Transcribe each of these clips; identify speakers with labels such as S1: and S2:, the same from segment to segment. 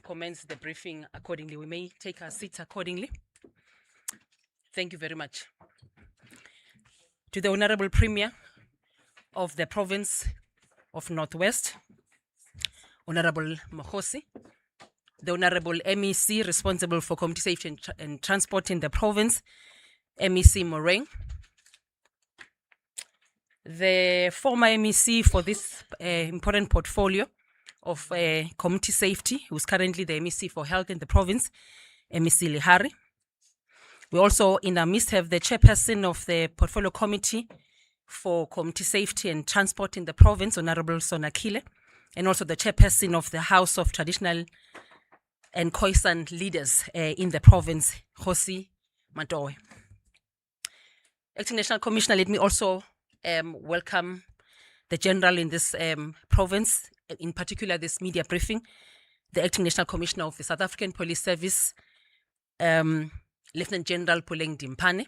S1: commence the briefing accordingly. We may take our seats accordingly. Thank you very much. To the Honorable Premier of the Province of Northwest, Honorable Mokosi, the Honorable MEC responsible for community safety and transport in the province, MEC Mahikeng, the former MEC for this important portfolio of community safety, who's currently the MEC for health in the province, MEC Lihari. We also in our midst have the chairperson of the portfolio committee for community safety and transport in the province, Honorable Sonakile, and also the chairperson of the House of Traditional and Khoisan Leaders in the province, Khosi Matowe. Acting National Commissioner, let me also welcome the General in this province, in particular this media briefing, the Acting National Commissioner of the South African Police Service, Lieutenant General Puleng Dimpane,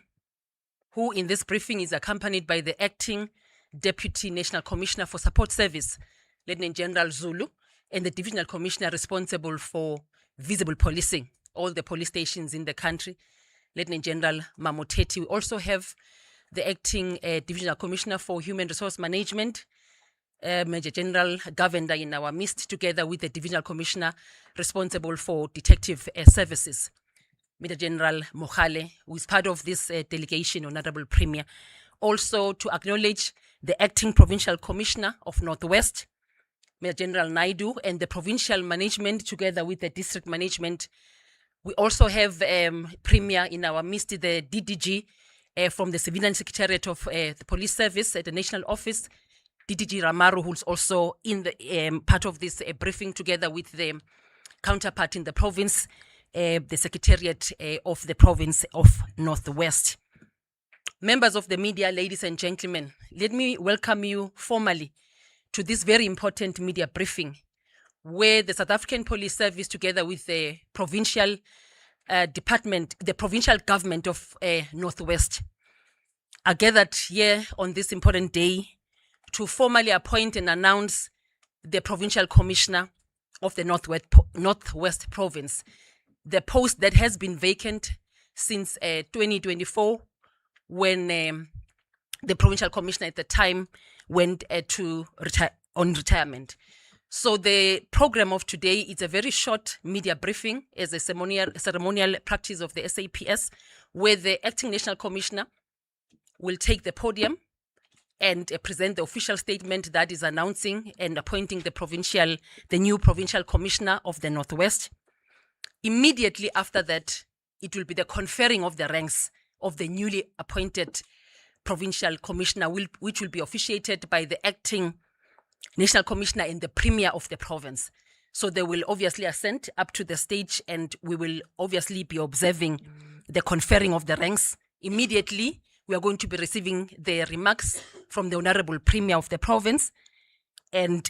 S1: who in this briefing is accompanied by the Acting Deputy National Commissioner for Support Service, Lieutenant General Zulu, and the Divisional Commissioner responsible for visible policing, all the police stations in the country, Lieutenant General Mamoteti. We also have the Acting Divisional Commissioner for Human Resource Management, Major General Govender in our midst, together with the Divisional Commissioner responsible for Detective Services, Major General Mohale, who is part of this delegation, Honorable Premier. Also to acknowledge the Acting Provincial Commissioner of Northwest, Major General Naidu, and the provincial management together with the district management. We also have Premier in our midst, the DDG from the Civilian Secretariat of the Police Service at the National Office, DDG Ramaru, who's also in the part of this briefing together with the counterpart in the province, the Secretariat of the Province of Northwest. Members of the media, ladies and gentlemen, let me welcome you formally to this very important media briefing, where the South African Police Service, together with the provincial department, the provincial government of Northwest, are gathered here on this important day to formally appoint and announce the Provincial Commissioner of the Northwest Province, the post that has been vacant since 2024, when the Provincial Commissioner at the time went on retirement. So the program of today is a very short media briefing as a ceremonial practice of the SAPS, where the Acting National Commissioner will take the podium and present the official statement that is announcing and appointing the new Provincial Commissioner of the Northwest. Immediately after that, it will be the conferring of the ranks of the newly appointed Provincial Commissioner, which will be officiated by the Acting National Commissioner and the Premier of the province. So they will obviously ascend up to the stage, and we will obviously be observing the conferring of the ranks. Immediately, we are going to be receiving the remarks from the Honorable Premier of the province, and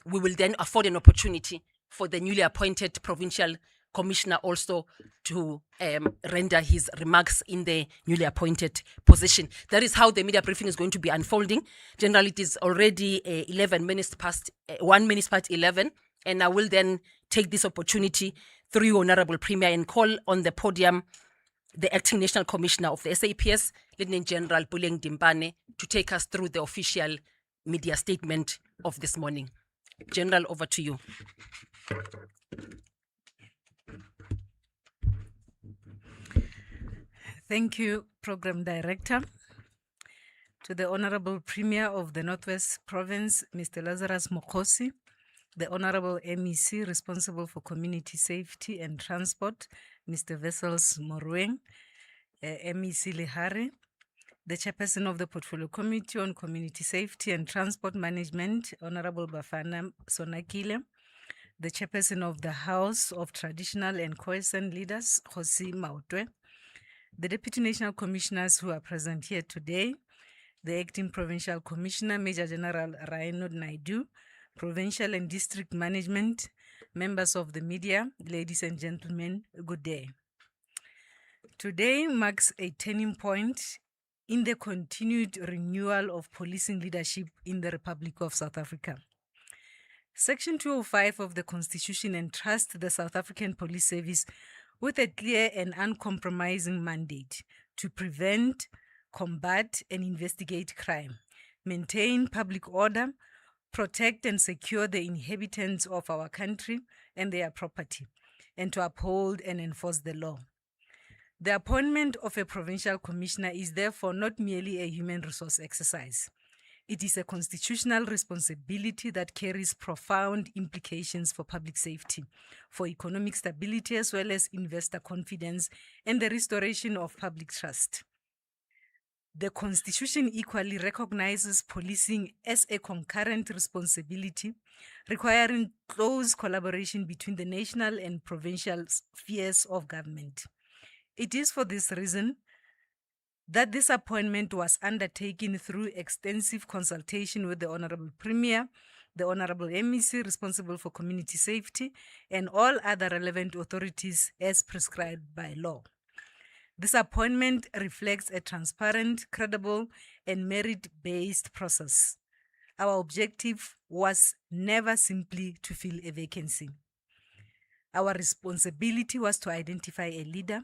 S1: we will then afford an opportunity for the newly appointed Provincial Commissioner also to render his remarks in the newly appointed position. That is how the media briefing is going to be unfolding. Generally, it is already 1 minute past 11, and I will then take this opportunity through you, Honorable Premier, and call on the podium the Acting National Commissioner of the SAPS, Lieutenant General Puleng Dimpane, to take us through the official media statement of this morning. General, over to you.
S2: Thank you, Program Director. To the Honorable Premier of the Northwest Province, Mr. Lazarus Mokosi, the Honorable MEC responsible for community safety and transport, Mr. Wessels Mahikeng, MEC Lihari, the Chairperson of the Portfolio Committee on Community Safety and Transport Management, Honorable Bafana Sonakile, the Chairperson of the House of Traditional and Khoisan Leaders, Khosi Matowe, the Deputy National Commissioners who are present here today, the Acting Provincial Commissioner, Major General Reinhard Naidu, Provincial and District Management, members of the media, ladies and gentlemen, good day. Today marks a turning point in the continued renewal of policing leadership in the Republic of South Africa. Section 205 of the Constitution entrusts the South African Police Service with a clear and uncompromising mandate to prevent, combat, and investigate crime, maintain public order, protect and secure the inhabitants of our country and their property, and to uphold and enforce the law. The appointment of a provincial commissioner is therefore not merely a human resource exercise. It is a constitutional responsibility that carries profound implications for public safety, for economic stability, as well as investor confidence and the restoration of public trust. The Constitution equally recognizes policing as a concurrent responsibility, requiring close collaboration between the national and provincial spheres of government. It is for this reason that this appointment was undertaken through extensive consultation with the Honorable Premier, the Honorable MEC responsible for community safety, and all other relevant authorities as prescribed by law. This appointment reflects a transparent, credible, and merit-based process. Our objective was never simply to fill a vacancy. Our responsibility was to identify a leader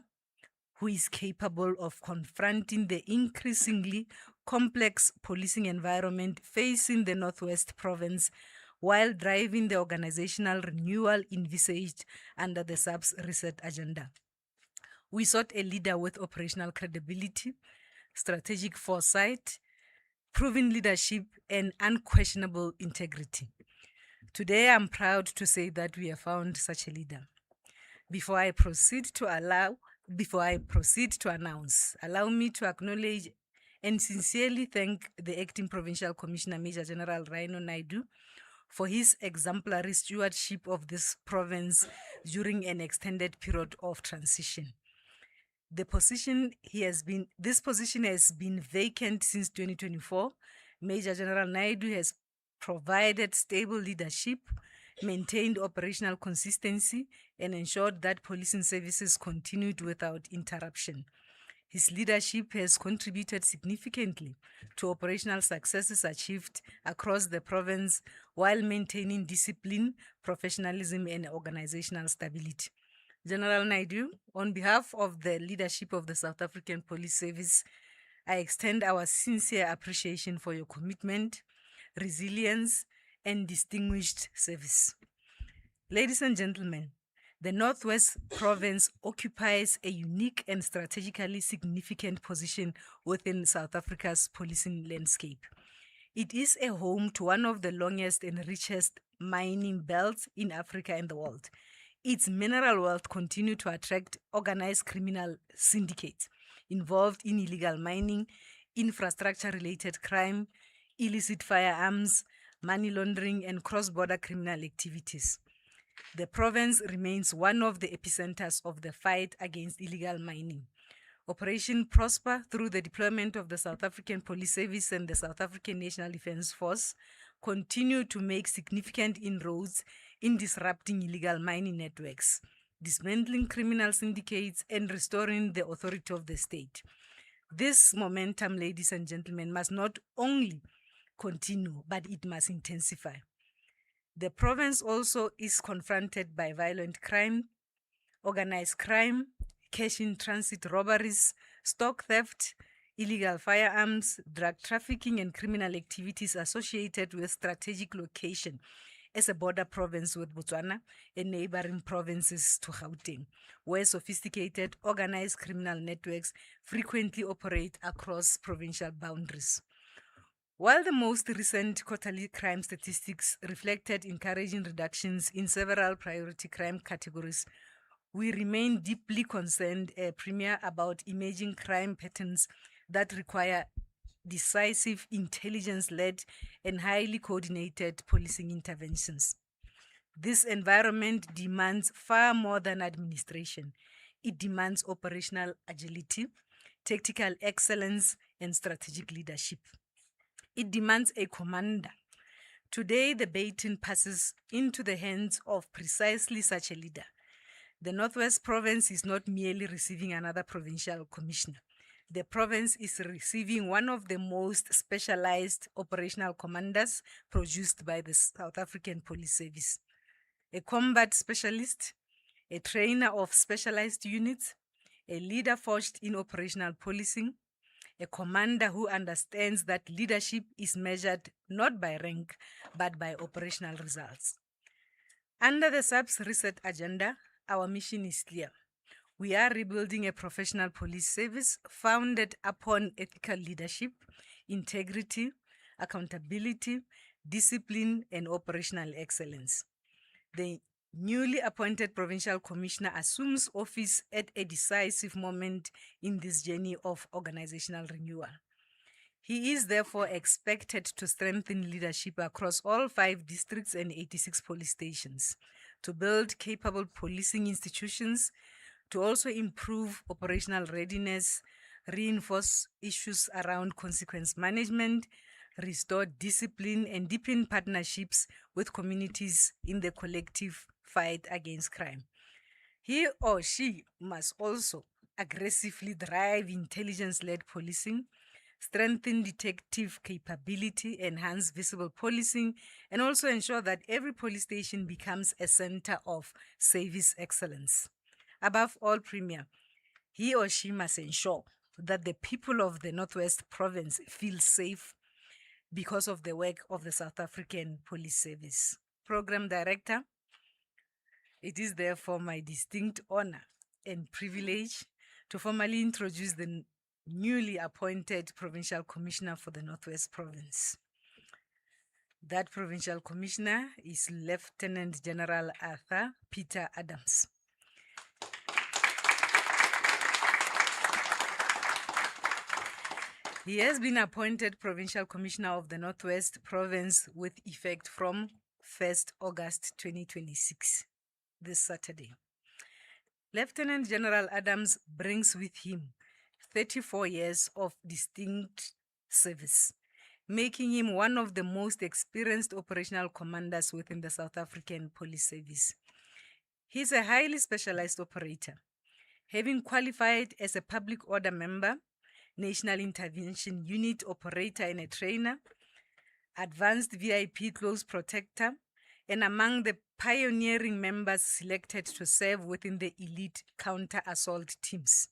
S2: who is capable of confronting the increasingly complex policing environment facing the Northwest Province while driving the organizational renewal envisaged under the SAPS reset agenda. We sought a leader with operational credibility, strategic foresight, proven leadership, and unquestionable integrity. Today, I'm proud to say that we have found such a leader. Before I proceed to announce, allow me to acknowledge and sincerely thank the Acting Provincial Commissioner, Major General Rhino Naidu, for his exemplary stewardship of this province during an extended period of transition. This position has been vacant since 2024. Major General Naidu has provided stable leadership, maintained operational consistency, and ensured that policing services continued without interruption. His leadership has contributed significantly to operational successes achieved across the province while maintaining discipline, professionalism, and organizational stability. General Naidu, on behalf of the leadership of the South African Police Service, I extend our sincere appreciation for your commitment, resilience, and distinguished service. Ladies and gentlemen, the Northwest Province occupies a unique and strategically significant position within South Africa's policing landscape. It is a home to one of the longest and richest mining belts in Africa and the world. Its mineral wealth continues to attract organized criminal syndicates involved in illegal mining, infrastructure-related crime, illicit firearms, money laundering, and cross-border criminal activities. The province remains one of the epicenters of the fight against illegal mining. Operation Prosper, through the deployment of the South African Police Service and the South African National Defence Force, continue to make significant inroads in disrupting illegal mining networks, dismantling criminal syndicates, and restoring the authority of the state. This momentum, ladies and gentlemen, must not only continue, but it must intensify. The province also is confronted by violent crime, organized crime, cash-in-transit robberies, stock theft, illegal firearms, drug trafficking, and criminal activities associated with strategic location as a border province with Botswana and neighboring provinces to Gauteng, where sophisticated organized criminal networks frequently operate across provincial boundaries. While the most recent quarterly crime statistics reflected encouraging reductions in several priority crime categories, we remain deeply concerned, Premier, about emerging crime patterns that require decisive, intelligence-led, and highly coordinated policing interventions. This environment demands far more than administration. It demands operational agility, tactical excellence, and strategic leadership. It demands a commander. Today, the baton passes into the hands of precisely such a leader. The Northwest Province is not merely receiving another provincial commissioner. the province is receiving one of the most specialized operational commanders produced by the South African Police Service. A combat specialist, a trainer of specialized units, a leader forged in operational policing, a commander who understands that leadership is measured not by rank, but by operational results. Under the SAPS reset agenda, our mission is clear. We are rebuilding a professional police service founded upon ethical leadership, integrity, accountability, discipline, and operational excellence. The newly appointed provincial commissioner assumes office at a decisive moment in this journey of organizational renewal. He is therefore expected to strengthen leadership across all 5 districts and 86 police stations, to build capable policing institutions, to also improve operational readiness, reinforce issues around consequence management, restore discipline, and deepen partnerships with communities in the collective fight against crime. He or she must also aggressively drive intelligence-led policing, strengthen detective capability, enhance visible policing, and also ensure that every police station becomes a center of service excellence. Above all, Premier, he or she must ensure that the people of the Northwest Province feel safe because of the work of the South African Police Service. Program Director, it is therefore my distinct honor and privilege to formally introduce the newly appointed Provincial Commissioner for the Northwest Province. That Provincial Commissioner is Lieutenant General Arthur Peter Adams. He has been appointed Provincial Commissioner of the Northwest Province with effect from 1st August 2026, this Saturday. Lieutenant General Adams brings with him 34 years of distinct service, making him one of the most experienced operational commanders within the South African Police Service. He is a highly specialized operator, having qualified as a public order member, National Intervention Unit operator and a trainer, advanced VIP close protector, and among the pioneering members selected to serve within the elite counter-assault teams,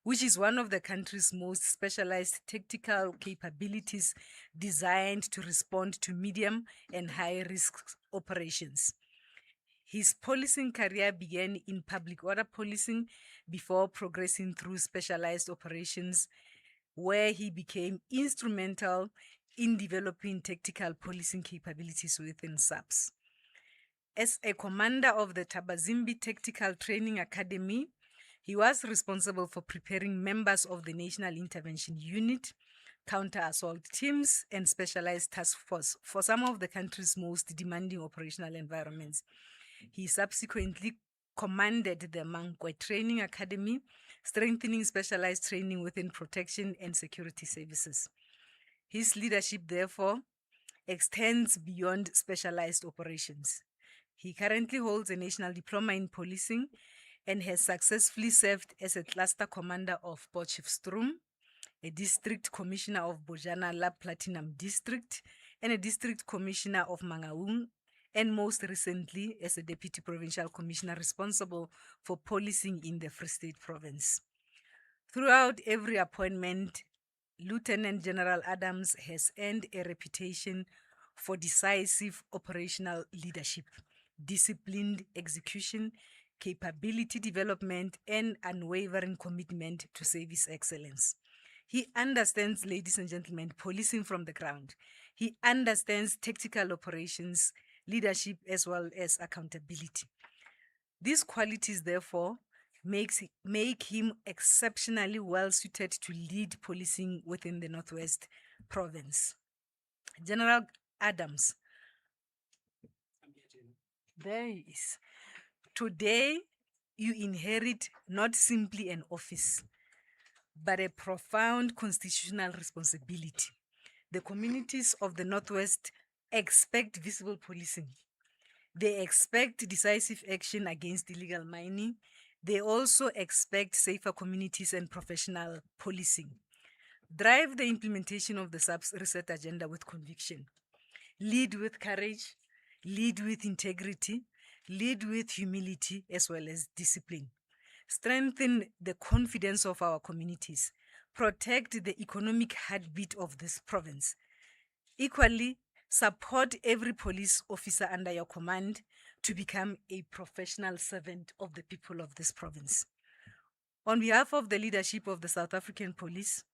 S2: which is one of the country's most specialized tactical capabilities designed to respond to medium and high-risk operations. His policing career began in public order policing before progressing through specialized operations, where he became instrumental in developing tactical policing capabilities within SAPS. As a commander of the Tabazimbi Tactical Training Academy, he was responsible for preparing members of the National Intervention Unit, counter-assault teams, and specialized task force for some of the country's most demanding operational environments. He subsequently commanded the Mankwe Training Academy, strengthening specialized training within protection and security services. His leadership, therefore, extends beyond specialized operations. He currently holds a national diploma in policing and has successfully served as a cluster commander of Potchefstroom, a district commissioner of Bojana La Platinum District, and a district commissioner of Mangaung, and most recently as a deputy provincial commissioner responsible for policing in the Free State Province. Throughout every appointment, Lieutenant General Adams has earned a reputation for decisive operational leadership, disciplined execution, capability development, and unwavering commitment to service excellence. He understands, ladies and gentlemen, policing from the ground. He understands tactical operations, leadership, as well as accountability. These qualities, therefore, make him exceptionally well suited to lead policing within the Northwest Province. General Adams, there he is. Today, you inherit not simply an office, but a profound constitutional responsibility. The communities of the Northwest expect visible policing. They expect decisive action against illegal mining. They also expect safer communities and professional policing. Drive the implementation of the SAPS reset agenda with conviction. Lead with courage, lead with integrity, lead with humility as well as discipline. Strengthen the confidence of our communities. Protect the economic heartbeat of this province. Equally, support every police officer under your command to become a professional servant of the people of this province. On behalf of the leadership of the South African Police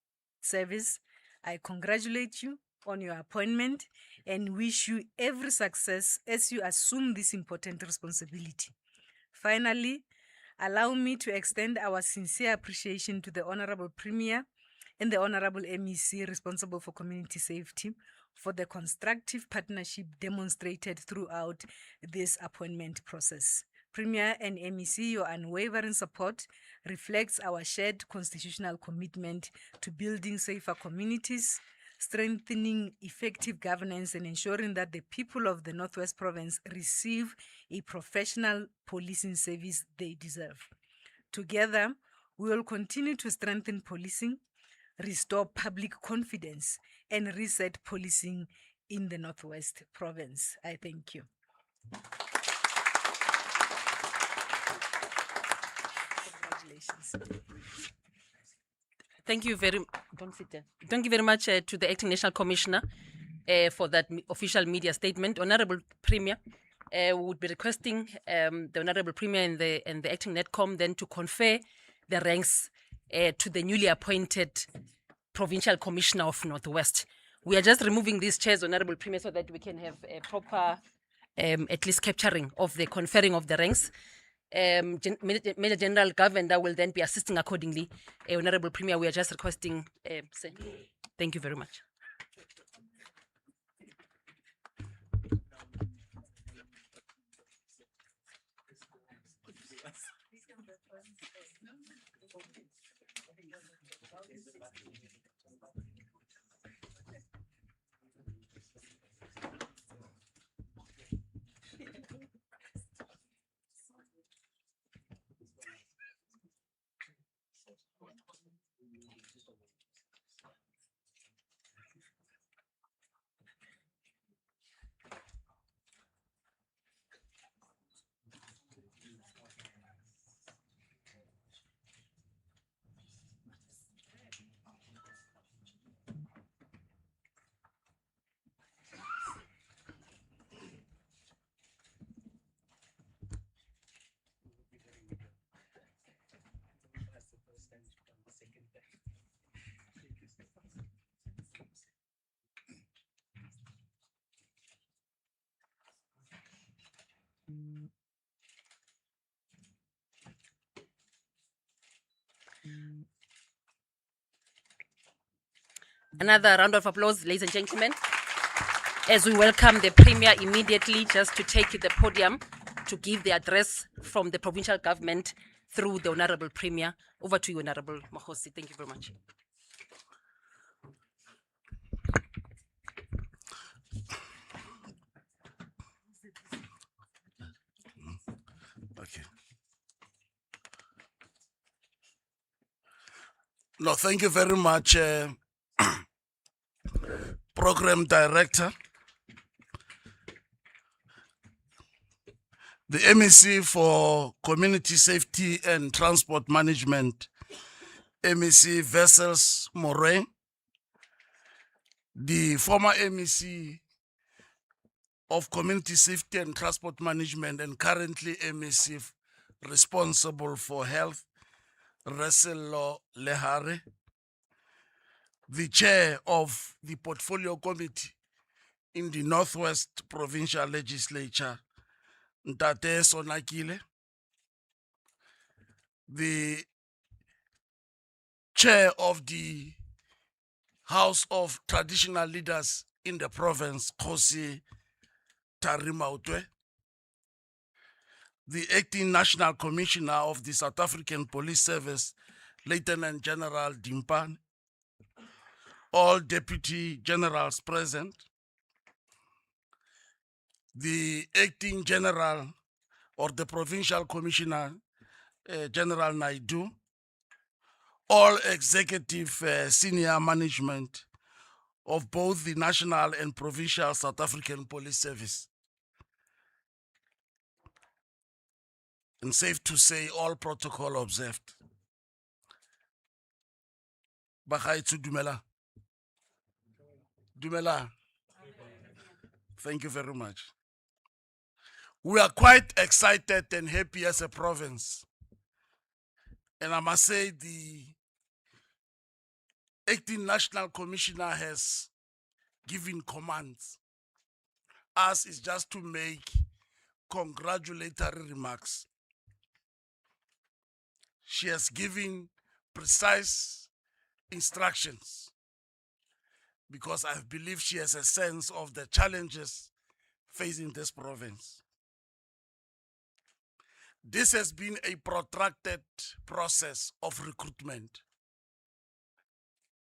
S2: Service, I congratulate you on your appointment and wish you every success as you assume this important responsibility. Finally, allow me to extend our sincere appreciation to the Honorable Premier and the Honorable MEC responsible for community safety for the constructive partnership demonstrated throughout this appointment process. Premier and MEC, your unwavering support reflects our shared constitutional commitment to building safer communities, strengthening effective governance, and ensuring that the people of the Northwest Province receive a professional policing service they deserve. Together, we will continue to strengthen policing, restore public confidence, and reset policing in the Northwest Province. I thank you. Congratulations.
S1: Thank you very Thank you very much to the Acting National Commissioner for that official media statement. Honorable Premier, we would be requesting the Honorable Premier and the Acting Netcom then to confer the ranks to the newly appointed Provincial Commissioner of Northwest. We are just removing these chairs, Honorable Premier, so that we can have a proper, at least capturing of the conferring of the ranks. Major General Governor will then be assisting accordingly. Honorable Premier, we are just requesting. Thank you very much. Another round of applause, ladies and gentlemen, as we welcome the Premier immediately just to take the podium to give the address from the provincial government through the Honorable Premier. Over to you, Honorable Mohosi. Thank you very much.
S3: Okay. No, thank you very much, Program Director. The MEC for Community Safety and Transport Management, MEC Vessels Moraine, the former MEC of Community Safety and Transport Management and currently MEC responsible for health, Russell Lehare, the chair of the Portfolio Committee in the Northwest Provincial Legislature, Ntate Sonakile, the chair of the House of Traditional Leaders in the province, Kosi Tarimautwe, the acting National Commissioner of the South African Police Service, Lieutenant General Dimpan, all deputy generals present, the acting general or the provincial commissioner, General Naidu, all executive senior management of both the national and provincial South African Police Service. And safe to say, all protocol observed. Bagaetsho dumela. Dumela. Thank you very much. We are quite excited and happy as a province. And I must say the acting national commissioner has given commands. Us is just to make congratulatory remarks. She has given precise instructions because I believe she has a sense of the challenges facing this province. This has been a protracted process of recruitment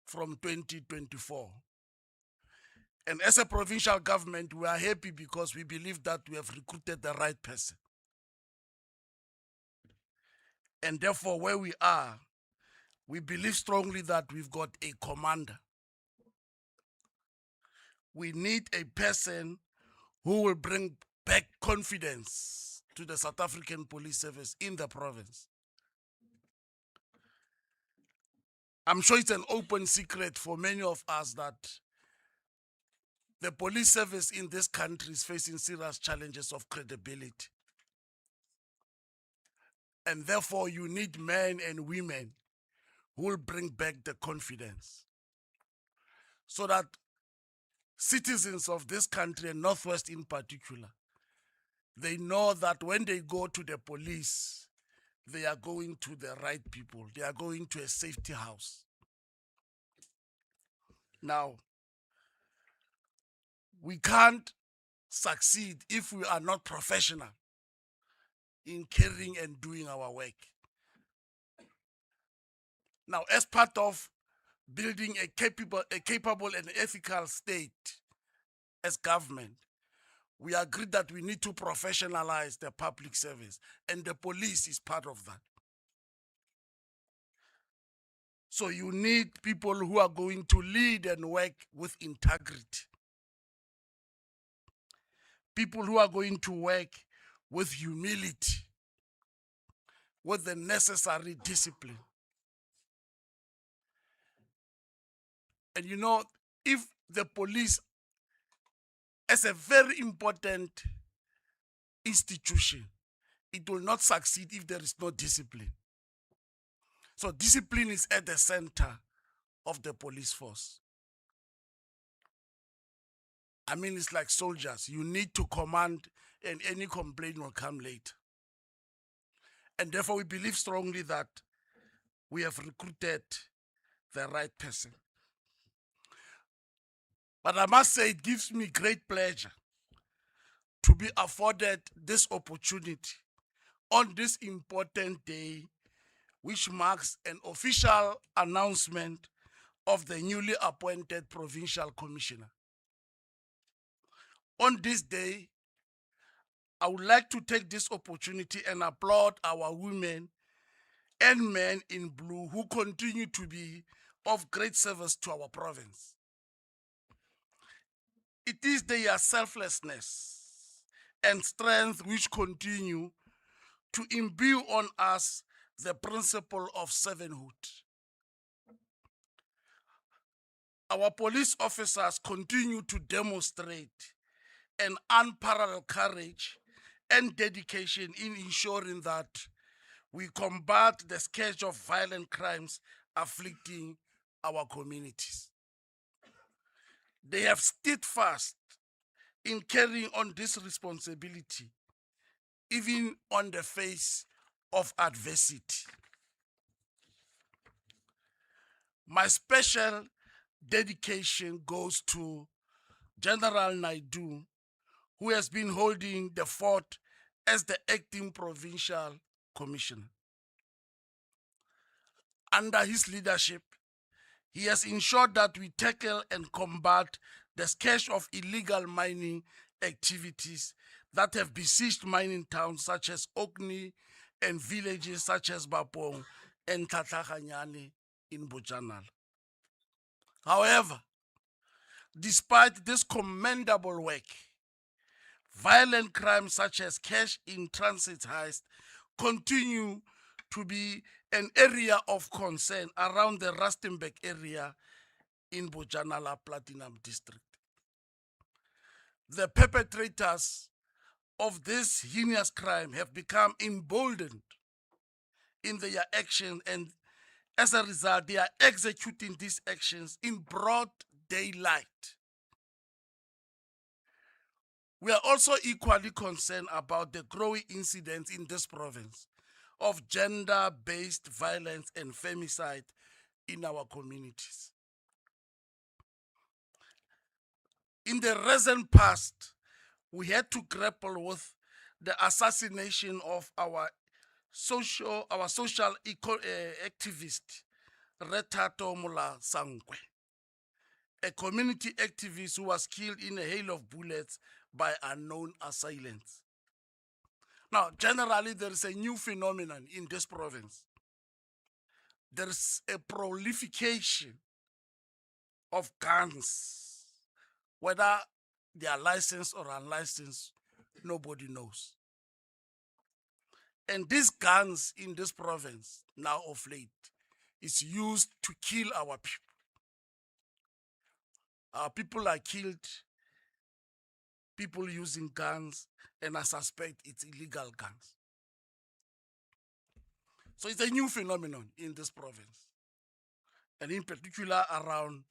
S3: from 2024. And as a provincial government, we are happy because we believe that we have recruited the right person. And therefore, where we are, we believe strongly that we've got a commander. We need a person who will bring back confidence to the South African Police Service in the province. I'm sure it's an open secret for many of us that the police service in this country is facing serious challenges of credibility. And therefore, you need men and women who will bring back the confidence so that citizens of this country, and Northwest in particular, they know that when they go to the police, they are going to the right people. They are going to a safety house. Now, we can't succeed if we are not professional in carrying and doing our work. Now, as part of building a capable and ethical state as government, we agreed that we need to professionalize the public service, and the police is part of that. So you need people who are going to lead and work with integrity. People who are going to work with humility, with the necessary discipline. And you know, if the police, as a very important institution, it will not succeed if there is no discipline. So discipline is at the center of the police force. I mean, it's like soldiers. You need to command, and any complaint will come later. And therefore, we believe strongly that we have recruited the right person. But I must say, it gives me great pleasure to be afforded this opportunity on this important day, which marks an official announcement of the newly appointed provincial commissioner. On this day, I would like to take this opportunity and applaud our women and men in blue who continue to be of great service to our province. It is their selflessness and strength which continue to imbue on us the principle of servanthood. Our police officers continue to demonstrate an unparalleled courage and dedication in ensuring that we combat the scourge of violent crimes afflicting our communities. They have stood fast in carrying on this responsibility, even on the face of adversity. My special dedication goes to General Naidu, who has been holding the fort as the acting provincial commissioner. Under his leadership, he has ensured that we tackle and combat the scourge of illegal mining activities that have besieged mining towns such as Orkney and villages such as Bapong and Tlatlaganyane in Bojanala. However, despite this commendable work, violent crimes such as cash in transit heist continue to be an area of concern around the Rustenburg area in Bojanala Platinum District. The perpetrators of this heinous crime have become emboldened in their actions, and as a result, they are executing these actions in broad daylight. We are also equally concerned about the growing incidents in this province of gender-based violence and femicide in our communities. In the recent past, we had to grapple with the assassination of our social activist, Retato Mola Sangwe, a community activist who was killed in a hail of bullets by unknown assailants. Now, generally, there is a new phenomenon in this province. There is a proliferation of guns, whether they are licensed or unlicensed, nobody knows. And these guns in this province, now of late, is used to kill our people. Our people are killed, people using guns, and I suspect it's illegal guns. So it's a new phenomenon in this province, and in particular around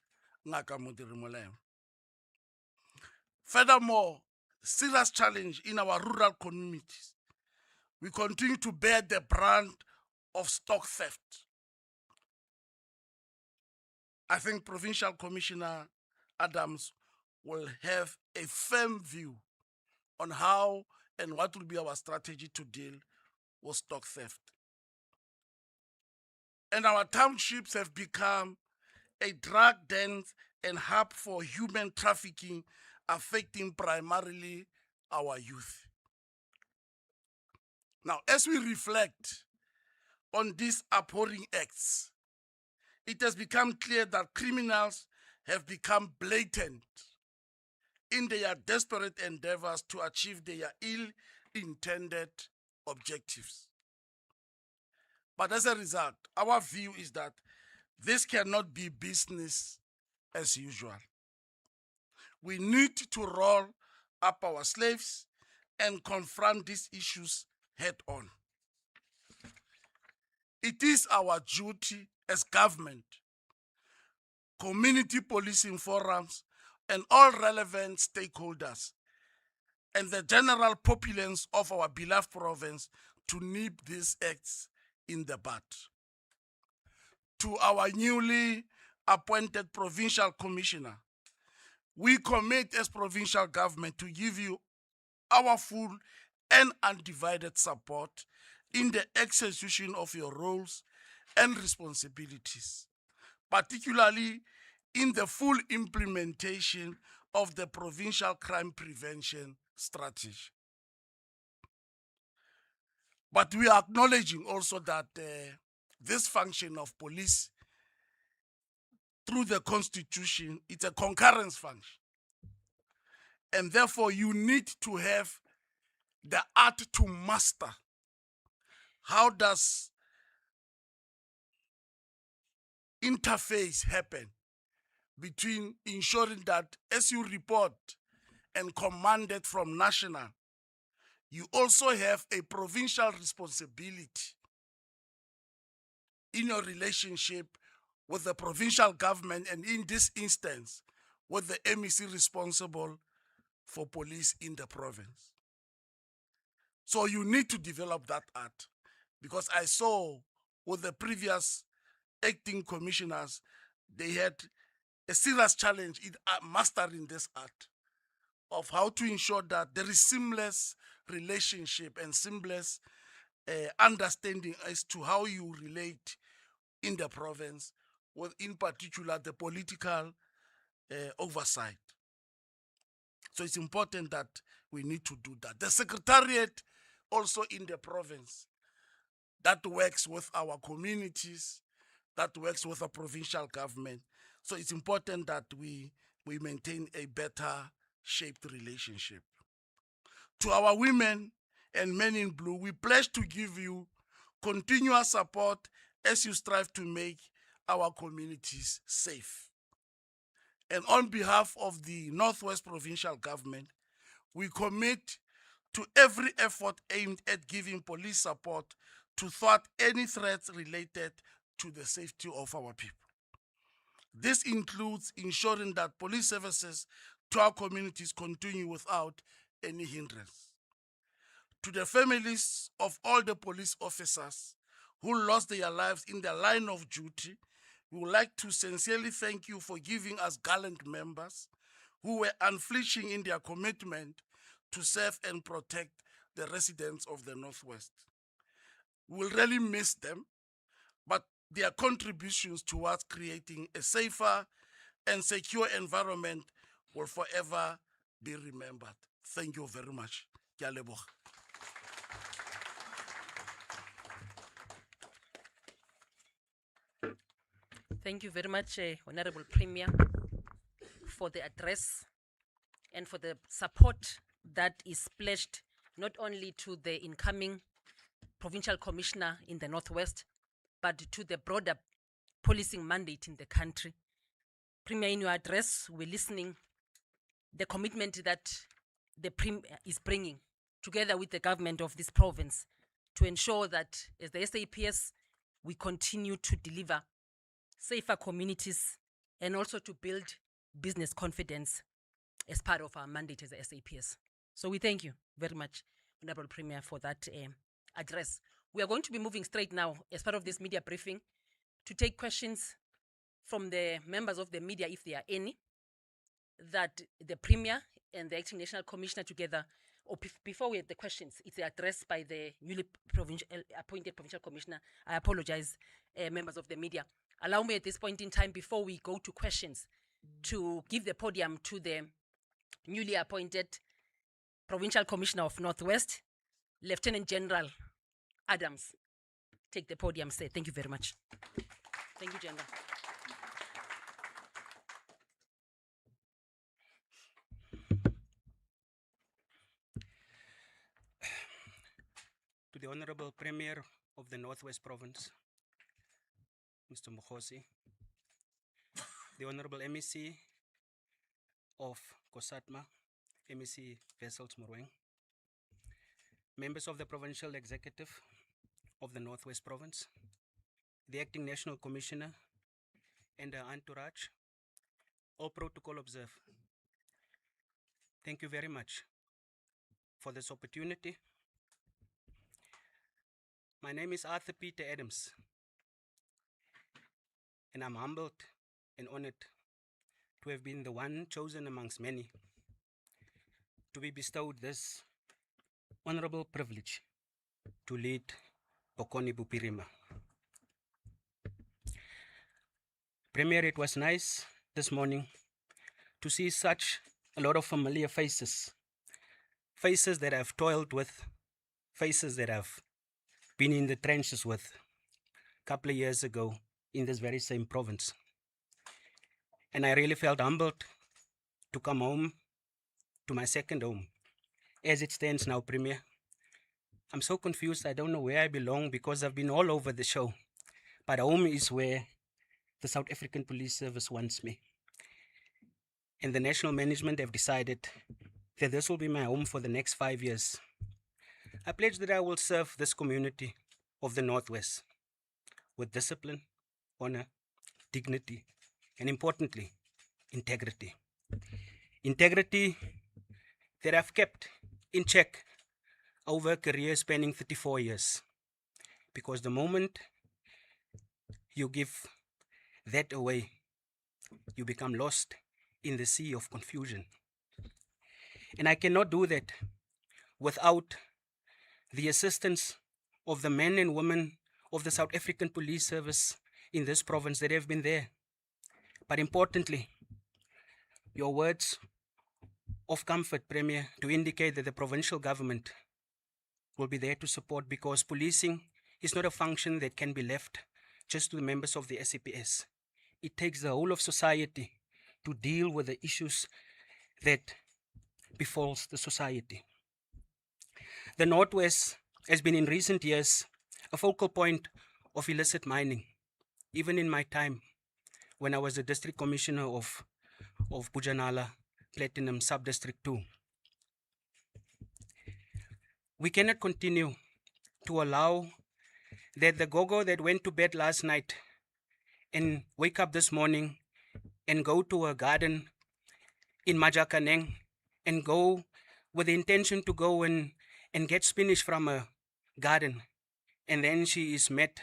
S3: Ngaka Modiri. Furthermore, serious challenge in our rural communities. We continue to bear the brunt of stock theft. I think Provincial Commissioner Adams will have a firm view on how and what will be our strategy to deal with stock theft. And our townships have become a drug den and hub for human trafficking, affecting primarily our youth. Now, as we reflect on these abhorring acts, it has become clear that criminals have become blatant in their desperate endeavors to achieve their ill-intended objectives. But as a result, our view is that this cannot be business as usual. We need to roll up our sleeves and confront these issues head on. It is our duty as government, community policing forums, and all relevant stakeholders, and the general populace of our beloved province to nip these acts in the bud. To our newly appointed provincial commissioner, we commit as provincial government to give you our full and undivided support in the execution of your roles and responsibilities, particularly in the full implementation of the provincial crime prevention strategy. But we are acknowledging also that this function of police through the constitution, it's a concurrence function. And therefore you need to have the art to master. How does interface happen between ensuring that as you report and commanded from national, you also have a provincial responsibility in your relationship with the provincial government, and in this instance, with the MEC responsible for police in the province. So you need to develop that art, because I saw with the previous acting commissioners, they had a serious challenge in mastering this art of how to ensure that there is seamless relationship and seamless understanding as to how you relate in the province, with in particular the political oversight. So it's important that we need to do that. The secretariat also in the province that works with our communities, that works with the provincial government. So it's important that we maintain a better shaped relationship. To our women and men in blue, we pledge to give you continuous support as you strive to make our communities safe. And on behalf of the Northwest Provincial Government, we commit to every effort aimed at giving police support to thwart any threats related to the safety of our people. This includes ensuring that police services to our communities continue without any hindrance. To the families of all the police officers who lost their lives in the line of duty, we would like to sincerely thank you for giving us gallant members who were unflinching in their commitment to serve and protect the residents of the Northwest. We will really miss them, but their contributions towards creating a safer and secure environment will forever be remembered. Thank you very much. Ke a leboga.
S1: Thank you very much, Honorable Premier, for the address and for the support that is pledged not only to the incoming Provincial Commissioner in the Northwest, but to the broader policing mandate in the country. Premier, in your address, we're listening the commitment that the Premier is bringing together with the government of this province to ensure that as the SAPS, we continue to deliver safer communities and also to build business confidence as part of our mandate as the SAPS. So we thank you very much, Honorable Premier, for that address. We are going to be moving straight now as part of this media briefing to take questions from the members of the media, if there are any, that the Premier and the Acting National Commissioner together, or before we have the questions, it's addressed by the newly appointed Provincial Commissioner. I apologize, members of the media. Allow me at this point in time, before we go to questions, to give the podium to the newly appointed Provincial Commissioner of Northwest, Lieutenant General Adams. Take the podium, sir. Thank you very much. Thank you, General.
S4: To the Honorable Premier of the Northwest Province, Mr. Mokhosi, the Honorable MEC of Kosatma, MEC Vessels Morweng, members of the Provincial Executive of the Northwest Province, the Acting National Commissioner and her entourage, all protocol observed. Thank you very much for this opportunity. My name is Arthur Peter Adams, and I'm humbled and honored to have been the one chosen amongst many to be bestowed this honorable privilege to lead Bokoni Bupirima. Premier, it was nice this morning to see such a lot of familiar faces, faces that I've toiled with, faces that I've been in the trenches with a couple of years ago in this very same province. And I really felt humbled to come home to my second home. As it stands now, Premier, I'm so confused. I don't know where I belong because I've been all over the show. But home is where the South African Police Service wants me. And the national management have decided that this will be my home for the next 5 years. I pledge that I will serve this community of the Northwest with discipline, honor, dignity, and importantly, integrity. Integrity that I've kept in check over a career spanning 34 years. Because the moment you give that away, you become lost in the sea of confusion. And I cannot do that without the assistance of the men and women of the South African Police Service in this province that have been there. But importantly, your words of comfort, Premier, to indicate that the provincial government will be there to support, because policing is not a function that can be left just to the members of the SAPS. It takes the whole of society to deal with the issues that befalls the society. The Northwest has been in recent years a focal point of illicit mining, even in my time when I was the district commissioner of Bujanala Platinum Sub-District 2. We cannot continue to allow that the gogo that went to bed last night and wake up this morning and go to a garden in Mahikeng and go with the intention to go and get spinach from a garden, and then she is met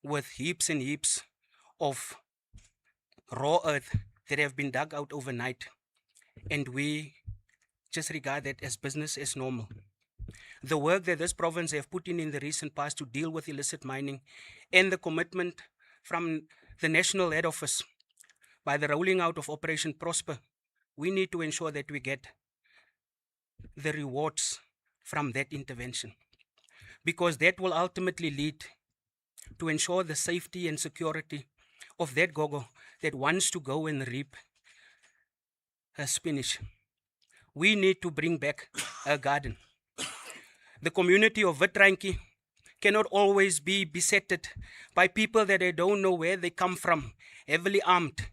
S4: with heaps and heaps of raw earth that have been dug out overnight, and we just regard that as business as normal. The work that this province have put in the recent past to deal with illicit mining and the commitment from the national head office by the rolling out of Operation Prosper, we need to ensure that we get the rewards from that intervention, because that will ultimately lead to ensure the safety and security of that gogo that wants to go and reap her spinach. We need to bring back a garden. The community of Witranki cannot always be besetted by people that they don't know where they come from, heavily armed,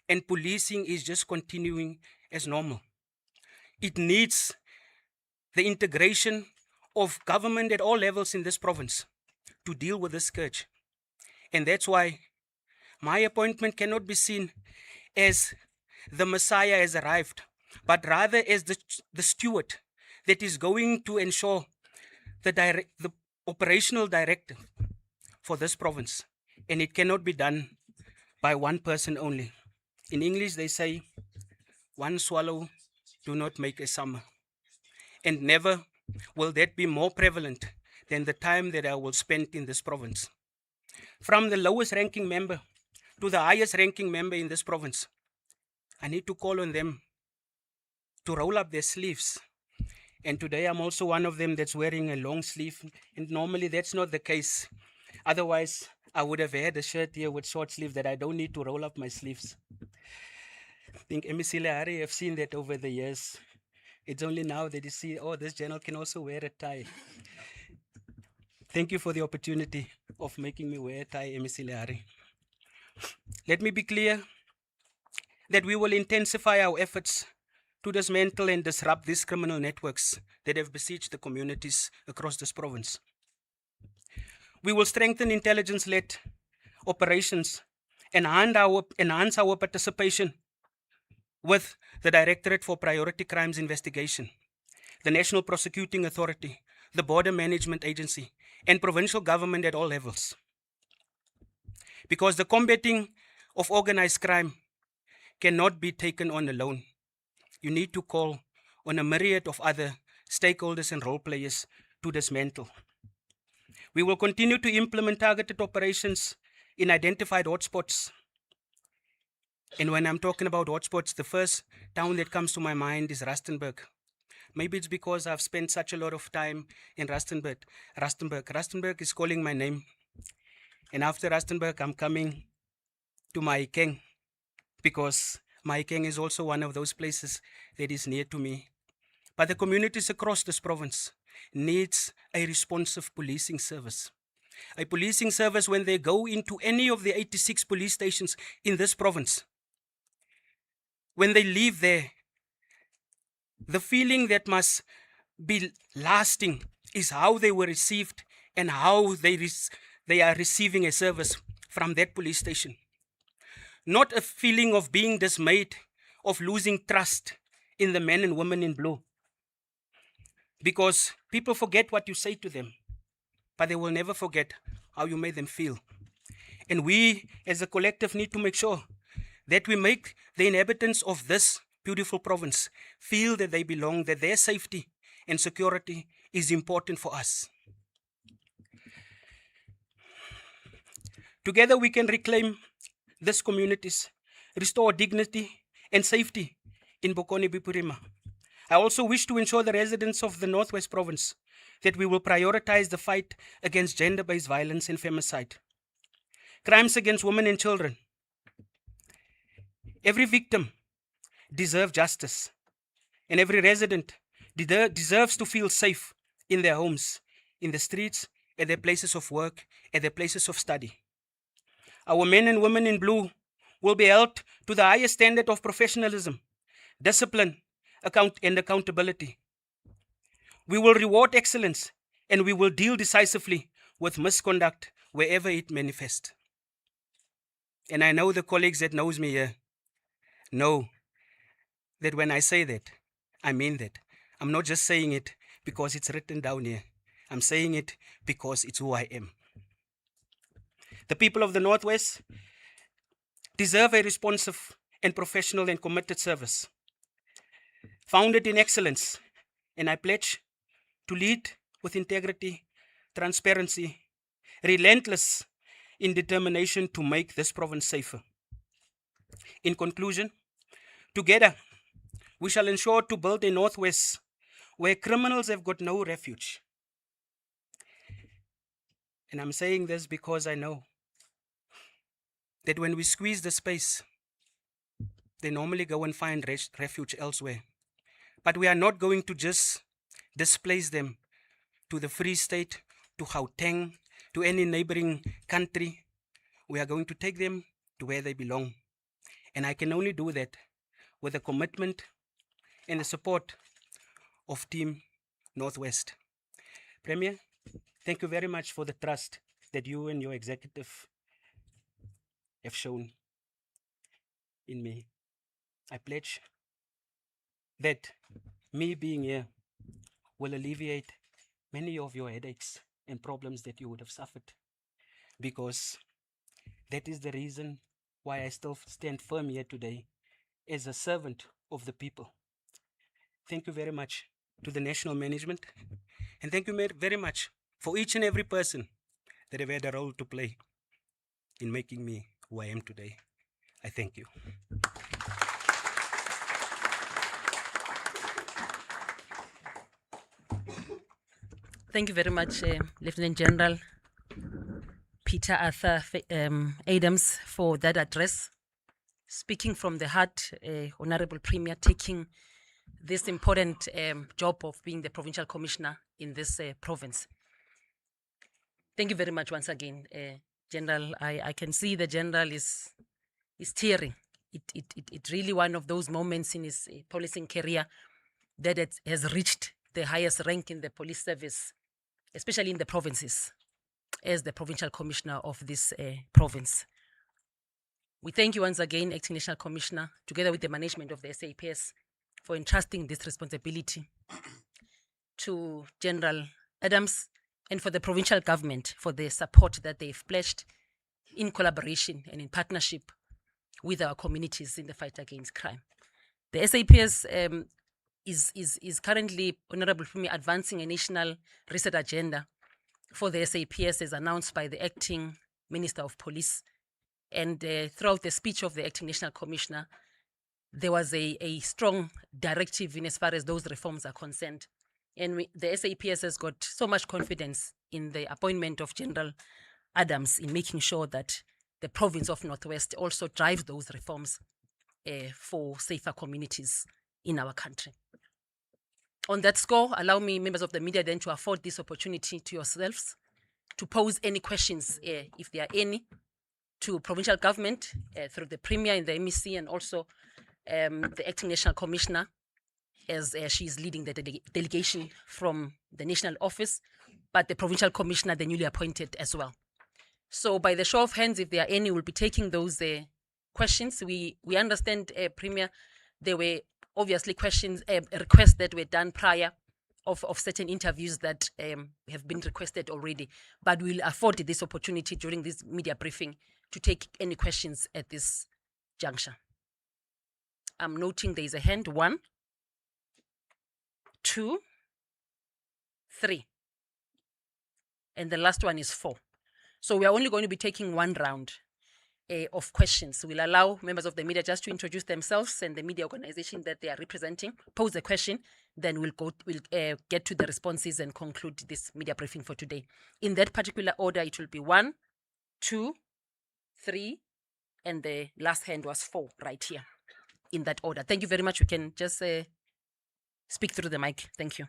S4: and policing is just continuing as normal. It needs the integration of government at all levels in this province to deal with this scourge. And that's why my appointment cannot be seen as the Messiah has arrived, but rather as the steward that is going to ensure the operational directive for this province. And it cannot be done by one person only. In English, they say, one swallow do not make a summer. And never will that be more prevalent than the time that I will spend in this province. From the lowest ranking member to the highest ranking member in this province, I need to call on them to roll up their sleeves. And today I'm also one of them that's wearing a long sleeve, and normally that's not the case. Otherwise, I would have had a shirt here with short sleeve that I don't need to roll up my sleeves. I think MEC Lehari have seen that over the years. It's only now that you see, oh, this general can also wear a tie. Thank you for the opportunity of making me wear a tie, MEC Lehari. Let me be clear that we will intensify our efforts to dismantle and disrupt these criminal networks that have besieged the communities across this province. We will strengthen intelligence-led operations and enhance our participation with the Directorate for Priority Crimes Investigation, the National Prosecuting Authority, the Border Management Agency, and provincial government at all levels. Because the combating of organized crime cannot be taken on alone. You need to call on a myriad of other stakeholders and role players to dismantle. We will continue to implement targeted operations in identified hotspots. And when I'm talking about hotspots, the first town that comes to my mind is Rustenburg. Maybe it's because I've spent such a lot of time in Rustenburg. Rustenburg is calling my name. And after Rustenburg, I'm coming to Mahikeng, because Mahikeng is also one of those places that is near to me. But the communities across this province needs a responsive policing service. A policing service when they go into any of the 86 police stations in this province. When they leave there, the feeling that must be lasting is how they were received and how they are receiving a service from that police station. Not a feeling of being dismayed, of losing trust in the men and women in blue. Because people forget what you say to them, but they will never forget how you made them feel. And we as a collective need to make sure that we make the inhabitants of this beautiful province feel that they belong, that their safety and security is important for us. Together we can reclaim these communities, restore dignity and safety in Bokoni Bipurima. I also wish to ensure the residents of the Northwest Province that we will prioritize the fight against gender-based violence and femicide, crimes against women and children. Every victim deserves justice, and every resident deserves to feel safe in their homes, in the streets, at their places of work, at their places of study. Our men and women in blue will be held to the highest standard of professionalism, discipline, and accountability. We will reward excellence, and we will deal decisively with misconduct wherever it manifests. And I know the colleagues that knows me here know that when I say that, I mean that. I'm not just saying it because it's written down here. I'm saying it because it's who I am. The people of the Northwest deserve a responsive and professional and committed service, founded in excellence, and I pledge to lead with integrity, transparency, relentless in determination to make this province safer. In conclusion, together, we shall ensure to build a Northwest where criminals have got no refuge. And I'm saying this because I know that when we squeeze the space, they normally go and find refuge elsewhere. But we are not going to just displace them to the Free State, to Gauteng, to any neighboring country. We are going to take them to where they belong. And I can only do that with the commitment and the support of Team Northwest. Premier, thank you very much for the trust that you and your executive have shown in me. I pledge that me being here will alleviate many of your headaches and problems that you would have suffered, because that is the reason why I still stand firm here today as a servant of the people. Thank you very much to the national management, and thank you very much for each and every person that have had a role to play in making me who I am today. I thank you.
S1: Thank you very much, Lieutenant General Peter Arthur Adams, for that address. Speaking from the heart, Honorable Premier, taking this important job of being the Provincial Commissioner in this province. Thank you very much once again, General. I can see the General is tearing. It really one of those moments in his policing career that it has reached the highest rank in the police service, especially in the provinces, as the Provincial Commissioner of this province. We thank you once again, Acting National Commissioner, together with the management of the SAPS, for entrusting this responsibility to General Adams, and for the provincial government for the support that they've pledged in collaboration and in partnership with our communities in the fight against crime. The SAPS is currently, Honorable Premier, advancing a national reset agenda for the SAPS as announced by the Acting Minister of Police. And throughout the speech of the Acting National Commissioner, there was a strong directive in as far as those reforms are concerned. And the SAPS has got so much confidence in the appointment of General Adams in making sure that the province of Northwest also drives those reforms for safer communities in our country. On that score, allow me, members of the media, then to afford this opportunity to yourselves to pose any questions, if there are any, to provincial government through the Premier and the MEC, and also the Acting National Commissioner, as she is leading the delegation from the national office, but the Provincial Commissioner, the newly appointed as well. So by the show of hands, if there are any, we'll be taking those questions. We understand, Premier, there were obviously questions, requests that were done prior of certain interviews that have been requested already, but we'll afford this opportunity during this media briefing to take any questions at this juncture. I'm noting there is a hand, 1, 2, 3, and the last one is 4. So we are only going to be taking one round. of questions. We'll allow members of the media just to introduce themselves and the media organization that they are representing, pose a question, then we'll get to the responses and conclude this media briefing for today. In that particular order, it will be 1, 2, 3, and the last hand was 4 right here. In that order. Thank you very much. You can just speak through the mic. Thank you.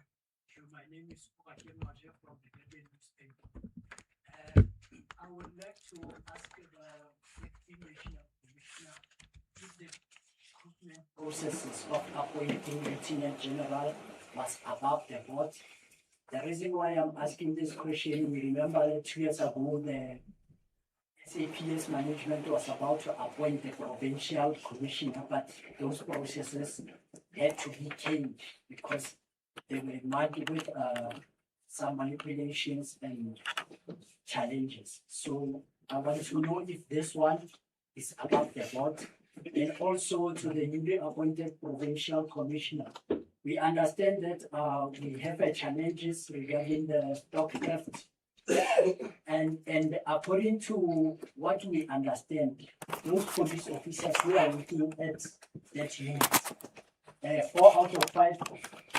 S5: My name is Mahikeng from the Durban newspaper. I would like to ask the acting national commissioner if the recruitment processes of appointing lieutenant general was above the board. The reason why I'm asking this question, we remember that 2 years ago the SAPS management was about to appoint the provincial commissioner, but those processes had to be changed because they were marked with some manipulations and challenges. So I want to know if this one is above the board. And also to the newly appointed provincial commissioner. We understand that we have challenges regarding the stock theft. And according to what we understand, those police officers who are looking at that unit, 4 out of 5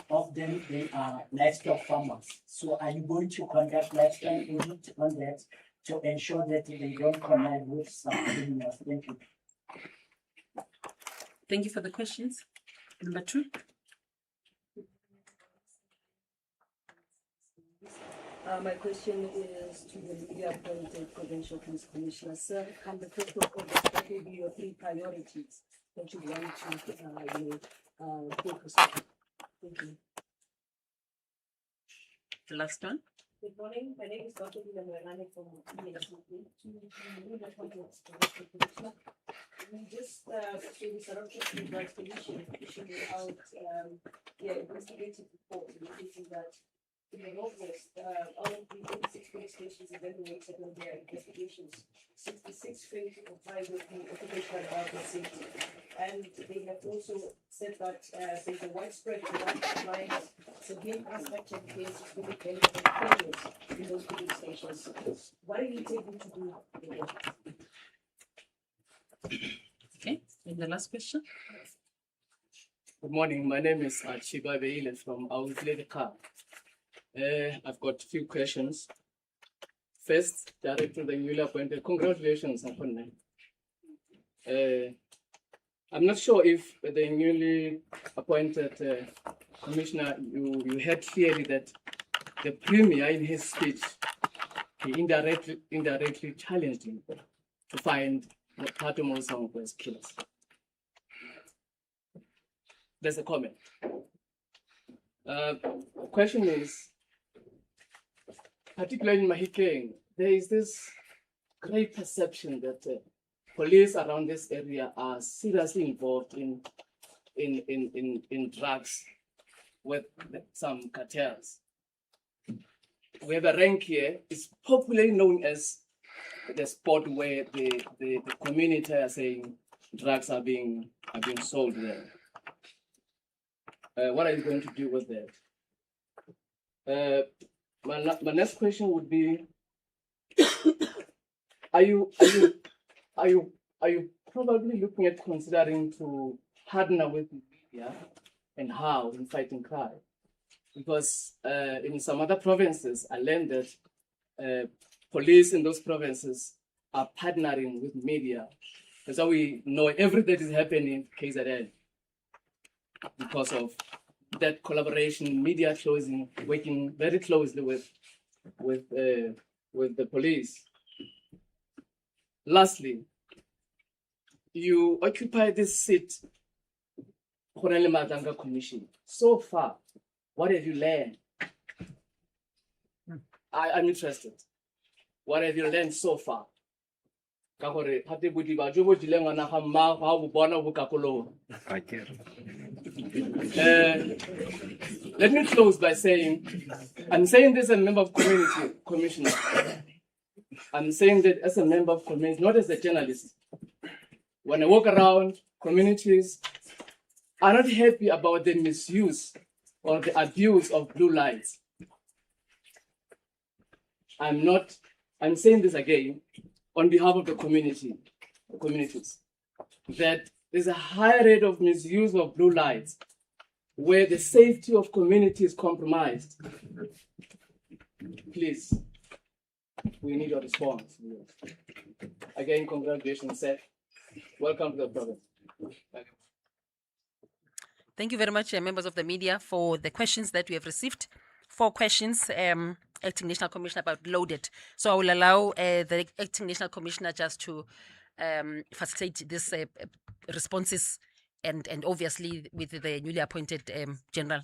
S5: of them, they are livestock farmers. So are you going to conduct livestock audit on that to ensure that they don't connive with some criminals? Thank you.
S1: Thank you for the questions. Number 2.
S6: My question is to the newly appointed Provincial Police Commissioner. Sir, on the 1st of August, what will be your 3 priorities that you want to focus on? Thank you.
S1: The last one.
S6: Good morning. My name is Dr. William from ESCP. We just the Saratoga Advice Commission issued out investigative report indicating that in the Northwest, out of the 86 police stations evaluated on their investigations, 66 failed to comply with the occupational health and safety. And they have also said that there's a widespread non-compliance, severe aspect cases with the failures in those police stations. What are you intending to do with it?
S1: Okay. And the last question.
S7: Good morning. My name is Chiba Beile from Outlet Car. I've got a few questions. First, direct to the newly appointed. Congratulations, Apone. I'm not sure if the newly appointed commissioner, you heard clearly that the premier in his speech, he indirectly challenged him to find the Patomo Songwest killers. There's a comment. The question is, particularly in Mahikeng, there is this great perception that police around this area are seriously involved in drugs with some cartels. We have a rank here. It's popularly known as the spot where the community are saying drugs are being sold there. What are you going to do with that? My next question would be: Are you probably looking at considering to partner with the media, and how in fighting crime? Because in some other provinces, I learned that police in those provinces are partnering with media. That's how we know everything that is happening in KZN. Because of that collaboration, media closing, working very closely with the police. Lastly, you occupy this seat, Honorable Madanga Commission. So far, what have you learned? I'm interested. What have you learned so far? Let me close by saying, I'm saying this as a member of community commissioner. I'm saying that as a member of community, not as a journalist. When I walk around, communities are not happy about the misuse or the abuse of blue lights. I'm saying this again on behalf of the community. communities, that there's a high rate of misuse of blue lights where the safety of community is compromised. Please, we need a response. Again, congratulations, Seth. Welcome to the province. Thank you.
S1: Thank you very much, members of the media, for the questions that we have received. 4 questions, Acting National Commissioner, about loaded. So I will allow the Acting National Commissioner just to facilitate these responses, and obviously with the newly appointed General.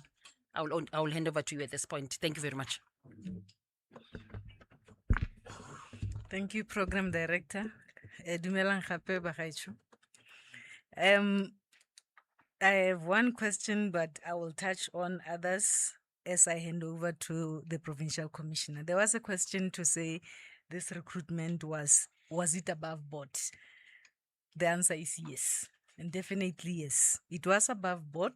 S1: I will hand over to you at this point. Thank you very much.
S2: Thank you, Program Director. Dumelang gape bagaetsho. I have one question, but I will touch on others as I hand over to the Provincial Commissioner. There was a question to say this recruitment was it above board? The answer is yes, and definitely yes. It was above board.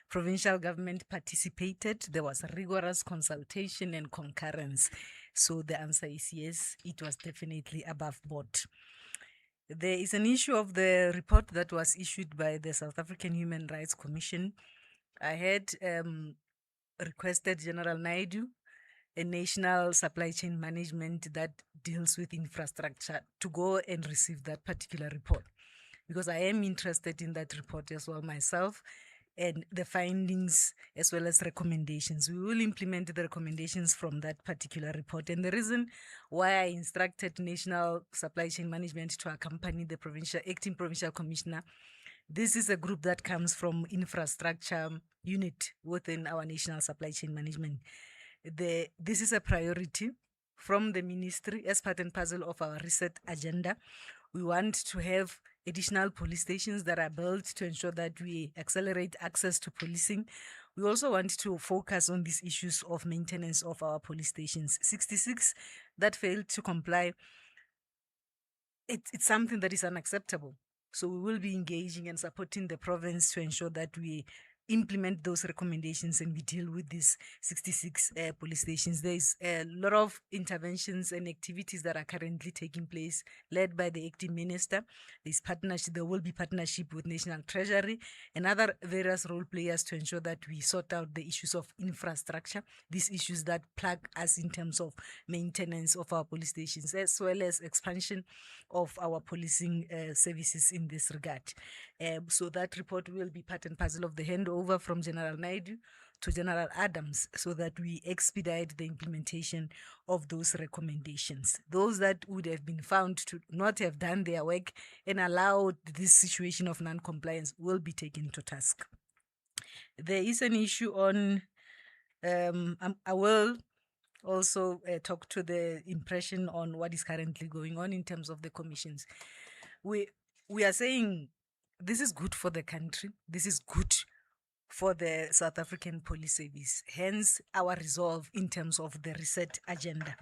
S2: Provincial government participated. There was rigorous consultation and concurrence. So the answer is yes, it was definitely above board. There is an issue of the report that was issued by the South African Human Rights Commission. I had requested General Naidu, a national supply chain management that deals with infrastructure, to go and receive that particular report, because I am interested in that report as well myself, and the findings as well as recommendations. We will implement the recommendations from that particular report. And the reason why I instructed National Supply Chain Management to accompany the acting provincial commissioner, this is a group that comes from infrastructure unit within our National Supply Chain Management. This is a priority from the ministry as part and parcel of our reset agenda. We want to have additional police stations that are built to ensure that we accelerate access to policing. We also want to focus on these issues of maintenance of our police stations. 66 that failed to comply, it's something that is unacceptable. So we will be engaging and supporting the province to ensure that we implement those recommendations and we deal with these 66 police stations. There is a lot of interventions and activities that are currently taking place, led by the acting minister. There's partnership. There will be partnership with National Treasury and other various role players to ensure that we sort out the issues of infrastructure, these issues that plague us in terms of maintenance of our police stations, as well as expansion of our policing services in this regard. So that report will be part and parcel of the handover from General Naidu to General Adams, so that we expedite the implementation of those recommendations. Those that would have been found to not have done their work and allowed this situation of non-compliance will be taken to task. There is an issue on, I will also talk to the impression on what is currently going on in terms of the commissions. We are saying this is good for the country. This is good for the South African Police Service. Hence, our resolve in terms of the reset agenda.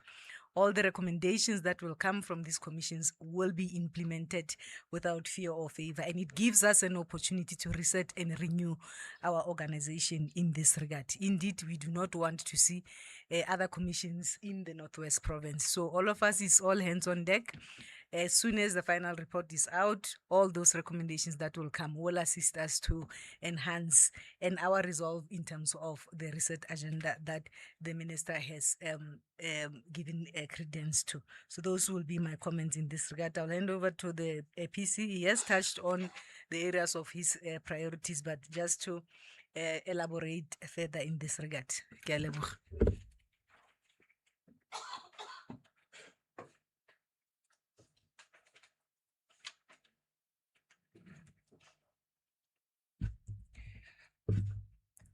S2: All the recommendations that will come from these commissions will be implemented without fear or favor. And it gives us an opportunity to reset and renew our organization in this regard. Indeed, we do not want to see other commissions in the Northwest Province. So all of us is all hands on deck. As soon as the final report is out, all those recommendations that will come will assist us to enhance and our resolve in terms of the reset agenda that the minister has given credence to. So those will be my comments in this regard. I'll hand over to the PC. He has touched on the areas of his priorities, but just to elaborate further in this regard. Ke a leboga.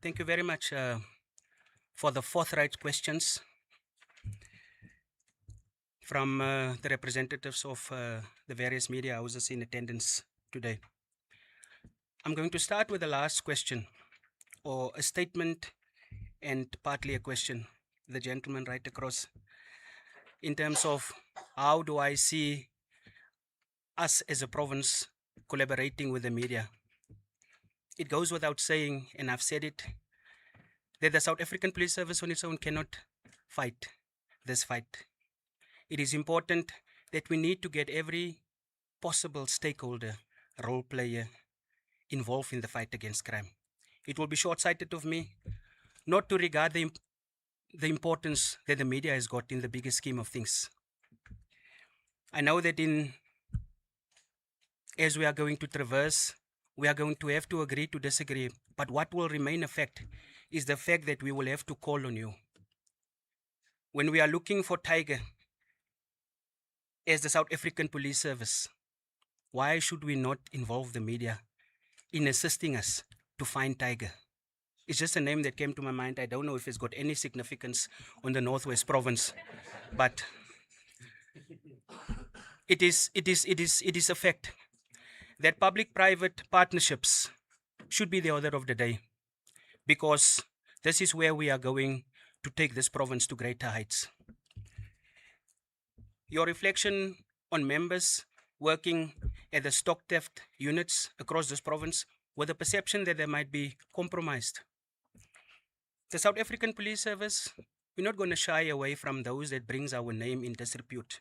S4: Thank you very much for the forthright questions from the representatives of the various media houses in attendance today. I'm going to start with the last question, or a statement and partly a question, the gentleman right across, in terms of how do I see us as a province collaborating with the media. It goes without saying, and I've said it, that the South African Police Service on its own cannot fight this fight. It is important that we need to get every possible stakeholder, role player involved in the fight against crime. It will be short-sighted of me not to regard the importance that the media has got in the bigger scheme of things. I know that as we are going to traverse, we are going to have to agree to disagree, but what will remain a fact is the fact that we will have to call on you. When we are looking for Tiger as the South African Police Service, why should we not involve the media in assisting us to find Tiger? It's just a name that came to my mind. I don't know if it's got any significance on the Northwest Province, but it is a fact that public-private partnerships should be the order of the day, because this is where we are going to take this province to greater heights. Your reflection on members working at the stock theft units across this province with the perception that they might be compromised. The South African Police Service, we're not going to shy away from those that brings our name in disrepute.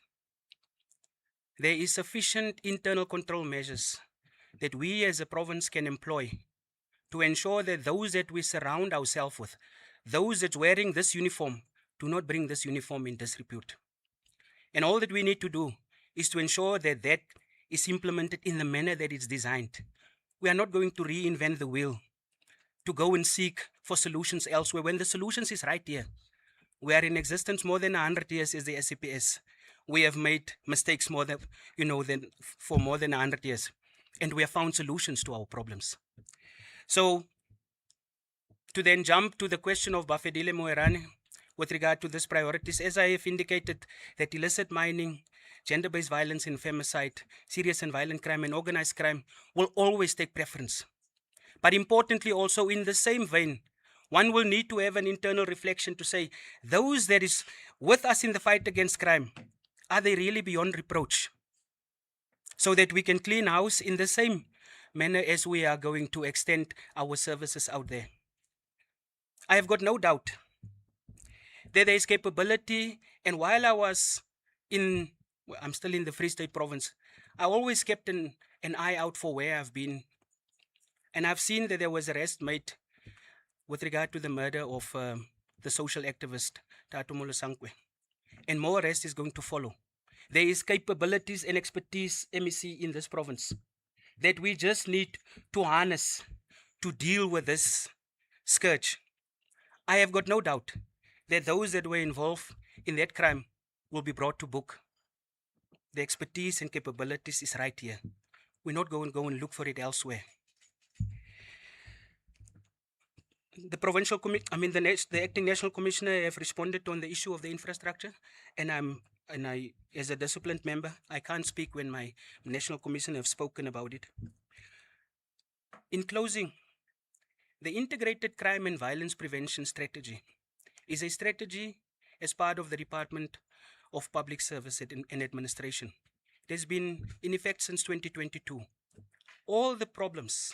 S4: There is sufficient internal control measures that we as a province can employ to ensure that those that we surround ourselves with, those that wearing this uniform, do not bring this uniform in disrepute. And all that we need to do is to ensure that that is implemented in the manner that it's designed. We are not going to reinvent the wheel to go and seek for solutions elsewhere when the solutions is right here. We are in existence more than 100 years as the SAPS. We have made mistakes for more than 100 years. And we have found solutions to our problems. So, to then jump to the question of Bafedile Moerane with regard to these priorities, as I have indicated, that illicit mining, gender-based violence and femicide, serious and violent crime and organized crime will always take preference. But importantly also in the same vein, one will need to have an internal reflection to say, those that is with us in the fight against crime, are they really beyond reproach? So that we can clean house in the same manner as we are going to extend our services out there. I have got no doubt that there is capability, and while I'm still in the Free State province, I always kept an eye out for where I've been. And I've seen that there was arrest made with regard to the murder of the social activist, Tato Molosankwe. And more arrest is going to follow. There is capabilities and expertise, MEC, in this province that we just need to harness to deal with this scourge. I have got no doubt that those that were involved in that crime will be brought to book. The expertise and capabilities is right here. We're not going to go and look for it elsewhere. The provincial the acting national commissioner have responded on the issue of the infrastructure, and I, as a disciplined member, I can't speak when my national commissioner have spoken about it. In closing, the integrated crime and violence prevention strategy is a strategy as part of the Department of Public Service and Administration. It has been in effect since 2022. All the problems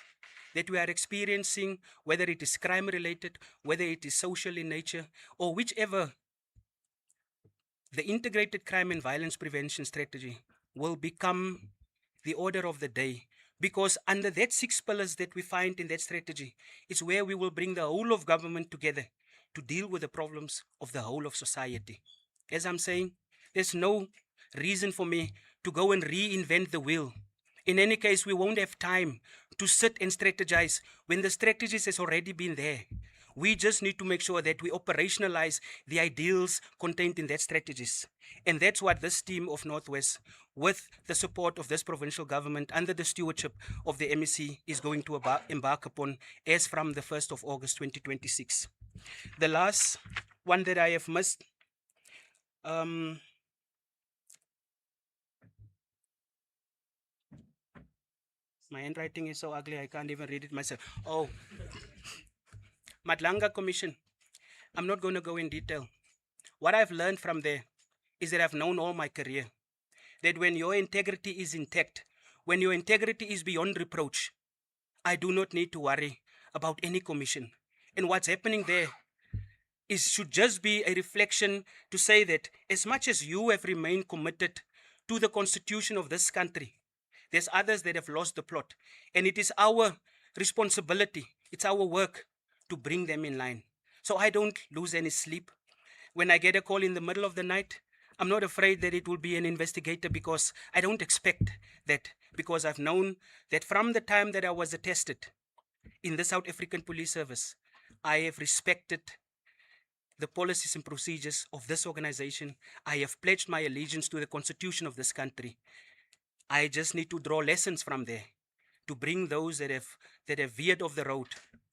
S4: that we are experiencing, whether it is crime related, whether it is social in nature, or whichever, the integrated crime and violence prevention strategy will become the order of the day, because under that 6 pillars that we find in that strategy, it's where we will bring the whole of government together to deal with the problems of the whole of society. As I'm saying, there's no reason for me to go and reinvent the wheel. In any case, we won't have time to sit and strategize when the strategies has already been there. We just need to make sure that we operationalize the ideals contained in that strategies. And that's what this team of Northwest, with the support of this provincial government under the stewardship of the MEC, is going to embark upon as from the 1st of August 2026. The last one that I have missed, my handwriting is so ugly, I can't even read it myself. Oh, Madlanga Commission. I'm not going to go in detail. What I've learned from there is that I've known all my career that when your integrity is intact, when your integrity is beyond reproach, I do not need to worry about any commission. And what's happening there should just be a reflection to say that as much as you have remained committed to the constitution of this country, There's others that have lost the plot. And it is our responsibility, it's our work to bring them in line. So I don't lose any sleep. When I get a call in the middle of the night, I'm not afraid that it will be an investigator, because I don't expect that, because I've known that from the time that I was attested in the South African Police Service, I have respected the policies and procedures of this organization. I have pledged my allegiance to the constitution of this country. I just need to draw lessons from there to bring those that have veered off the road,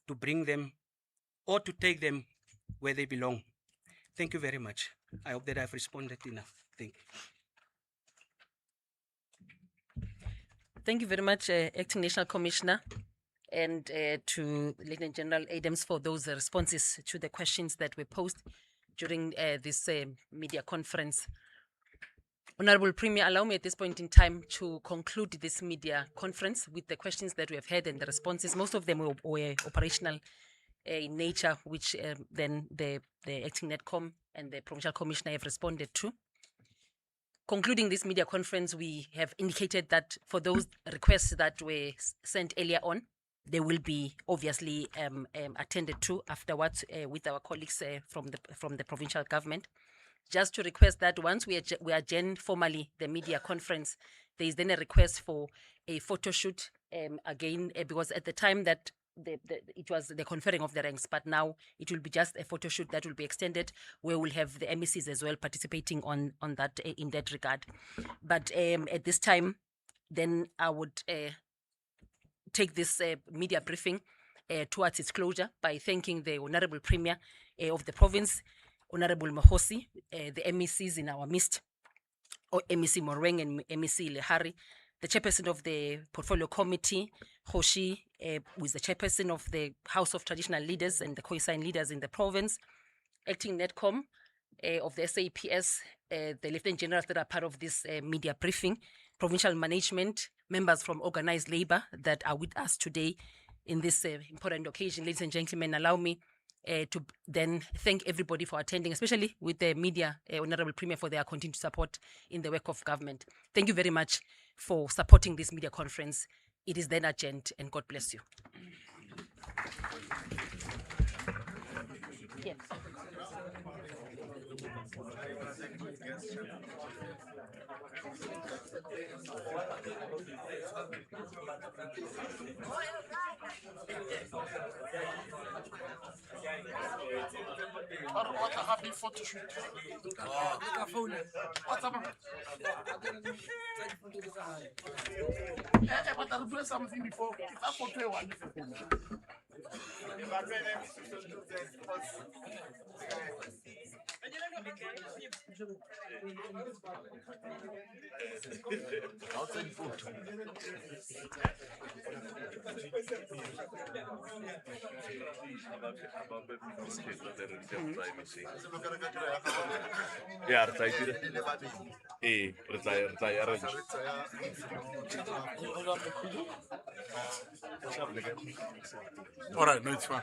S4: to bring them or to take them where they belong. Thank you very much. I hope that I've responded enough. Thank you.
S1: Thank you very much, Acting National Commissioner, and to Lieutenant General Adams for those responses to the questions that were posed during this media conference. Honorable Premier, allow me at this point in time to conclude this media conference with the questions that we have had and the responses. Most of them were operational in nature, which then the Acting Netcom and the Provincial Commissioner have responded to. Concluding this media conference, we have indicated that for those requests that were sent earlier on, they will be obviously attended to afterwards with our colleagues from the provincial government. Just to request that once we adjourn formally the media conference, there is then a request for a photo shoot again, because at the time that it was the conferring of the ranks, but now it will be just a photo shoot that will be extended, where we'll have the MECs as well participating on that in that regard. But at this time, then I would take this media briefing towards its closure by thanking the Honorable Premier of the province, Honorable Mohosi, the MECs in our midst, or MEC Moreng and MEC Lehari, the chairperson of the Portfolio Committee, Hoshi, who is the chairperson of the House of Traditional Leaders and the co-assigned leaders in the province, Acting Netcom of the SAPS, the Lieutenant Generals that are part of this media briefing, provincial management, members from organized labor that are with us today in this important occasion. Ladies and gentlemen, allow me to then thank everybody for attending, especially with the media, Honorable Premier, for their continued support in the work of government. Thank you very much for supporting this media conference. It is then adjourned, and God bless you. Yes.
S3: What a happy photo shoot. What's up? But I'll play something before. That photo one. Outside food.
S8: Ja, re tla e dira. Ee, re tla e arrange.
S3: All right, no, it's fine.